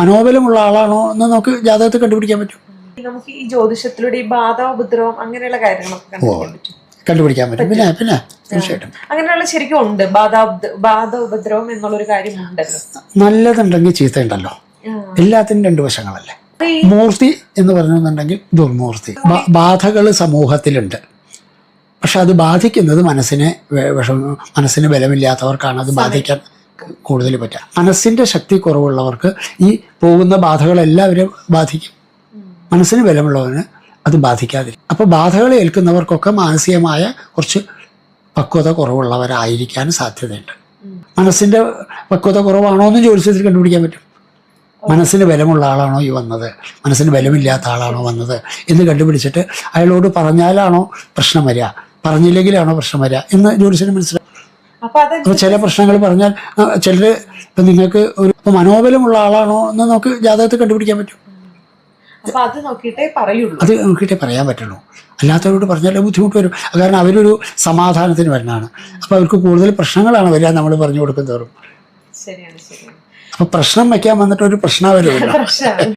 മനോബലമുള്ള ആളാണോ എന്ന് നമുക്ക് ജാതകത്തിൽ കണ്ടുപിടിക്കാൻ പറ്റും. നമുക്ക് ഈ ജ്യോതിഷത്തിലൂടെ ഈ ബാധ ഉപദ്രവം അങ്ങനെയുള്ള കാര്യങ്ങളൊക്കെ കണ്ടുപിടിക്കാൻ പറ്റും. പിന്നെ പിന്നെ തീർച്ചയായിട്ടും അങ്ങനെയുള്ള ശരിക്കും ഉണ്ട്. ബാധ ഉപദ്രവം എന്നുള്ളൊരു കാര്യം ഉണ്ടല്ലോ. നല്ലതുണ്ടെങ്കിൽ ചീത്തയുണ്ടല്ലോ. എല്ലാത്തിനും രണ്ടു വശങ്ങളല്ലേ. മൂർത്തി എന്ന് പറഞ്ഞെന്നുണ്ടെങ്കിൽ ദുർമൂർത്തി. ബാധകൾ സമൂഹത്തിലുണ്ട്. പക്ഷെ അത് ബാധിക്കുന്നത് മനസ്സിന് ബലമില്ലാത്തവർക്കാണ് അത് ബാധിക്കാൻ കൂടുതൽ പറ്റുക. മനസ്സിൻ്റെ ശക്തി കുറവുള്ളവർക്ക് ഈ പോകുന്ന ബാധകളെല്ലാവരും ബാധിക്കും. മനസ്സിന് ബലമുള്ളവന് അത് ബാധിക്കാതിരിക്കും. അപ്പോൾ ബാധകൾ ഏൽക്കുന്നവർക്കൊക്കെ മാനസികമായ കുറച്ച് പക്വത കുറവുള്ളവരായിരിക്കാൻ സാധ്യതയുണ്ട്. മനസ്സിൻ്റെ പക്വത കുറവാണോ എന്ന് ജ്യോതിഷത്തിൽ കണ്ടുപിടിക്കാൻ പറ്റും. മനസ്സിന് ബലമുള്ള ആളാണോ ഈ വന്നത്, മനസ്സിന് ബലമില്ലാത്ത ആളാണോ വന്നത് എന്ന് കണ്ടുപിടിച്ചിട്ട് അയാളോട് പറഞ്ഞാലാണോ പ്രശ്നം വരിക, പറഞ്ഞില്ലെങ്കിലാണോ പ്രശ്നം വരിക എന്ന് ജ്യോതിഷന് മനസ്സിലാവും. അപ്പോൾ ചില പ്രശ്നങ്ങൾ പറഞ്ഞാൽ ചിലർ ഇപ്പം നിങ്ങൾക്ക് ഒരു മനോബലമുള്ള ആളാണോ എന്ന് നമുക്ക് ജാതകത്തിൽ കണ്ടുപിടിക്കാൻ പറ്റും. അത് നോക്കിയിട്ടേ പറയാൻ പറ്റുള്ളൂ. അല്ലാത്തവരോട് പറഞ്ഞാൽ ബുദ്ധിമുട്ട് വരും. കാരണം അവരൊരു സമാധാനത്തിന് വരുന്നതാണ്. അപ്പോൾ അവർക്ക് കൂടുതൽ പ്രശ്നങ്ങളാണ് വരിക നമ്മൾ പറഞ്ഞു കൊടുക്കുന്നതോറും. അപ്പോൾ പ്രശ്നം വയ്ക്കാൻ വന്നിട്ട് ഒരു പ്രശ്നം വരുമല്ലോ.